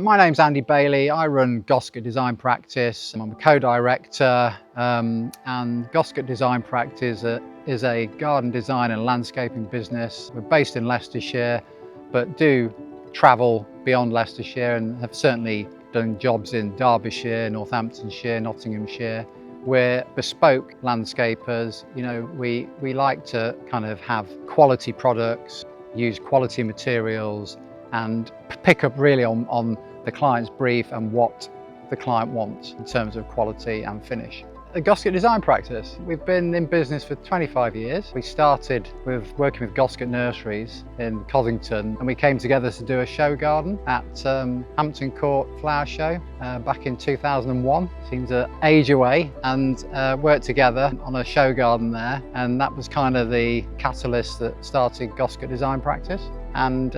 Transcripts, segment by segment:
My name's Andy Bailey. I run Goscote Design Practice. I'm a co-director and Goscote Design Practice is a garden design and landscaping business. We're based in Leicestershire but do travel beyond Leicestershire and have certainly done jobs in Derbyshire, Northamptonshire, Nottinghamshire. We're bespoke landscapers. We like to kind of have quality products, use quality materials and pick up really on the client's brief and what the client wants in terms of quality and finish. The Goscote Design Practice, we've been in business for 25 years. We started with working with Goscote Nurseries in Cossington and we came together to do a show garden at Hampton Court Flower Show back in 2001. Seems an age away, and worked together on a show garden there, and that was kind of the catalyst that started Goscote Design Practice. And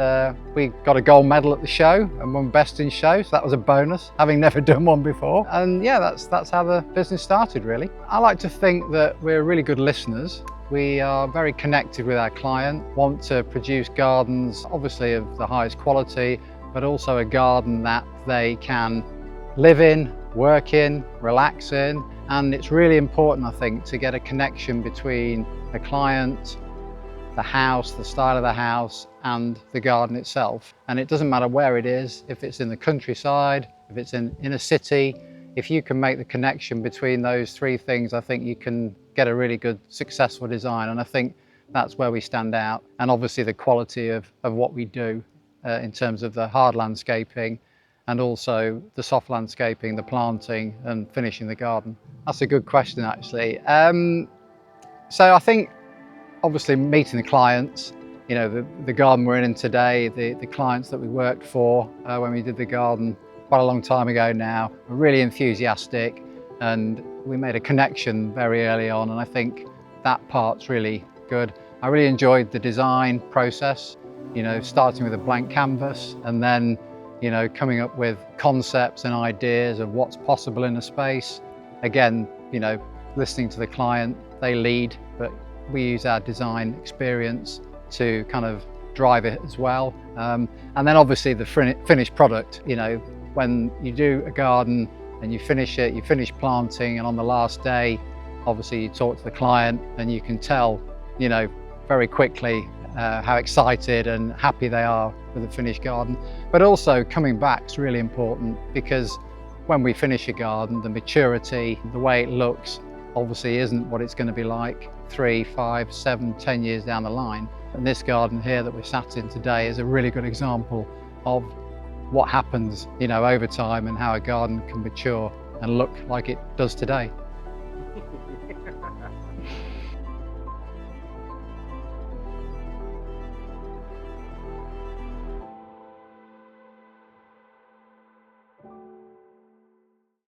we got a gold medal at the show and won best in show, so that was a bonus, having never done one before. And yeah, that's how the business started really. I like to think that we're really good listeners. We are very connected with our client, want to produce gardens obviously of the highest quality, but also a garden that they can live in, work in, relax in. And it's really important, I think, to get a connection between the client, the house, the style of the house and the garden itself. And it doesn't matter where it is, if it's in the countryside, if it's in a city, if you can make the connection between those three things, I think you can get a really good successful design. And I think that's where we stand out. And obviously the quality of what we do in terms of the hard landscaping and also the soft landscaping, the planting and finishing the garden. That's a good question actually. So I think obviously meeting the clients, the garden we're in today, the clients that we worked for when we did the garden quite a long time ago now, were really enthusiastic and we made a connection very early on, and I think that part's really good. I really enjoyed the design process, starting with a blank canvas and then coming up with concepts and ideas of what's possible in a space. Again, listening to the client, they lead, but we use our design experience to kind of drive it as well. And then obviously the finished product, when you do a garden and you finish it, you finish planting, and on the last day, obviously you talk to the client and you can tell, very quickly how excited and happy they are with the finished garden. But also coming back is really important, because when we finish a garden, the maturity, the way it looks, obviously isn't what it's going to be like 3, 5, 7, 10 years down the line. And this garden here that we're sat in today is a really good example of what happens, over time and how a garden can mature and look like it does today.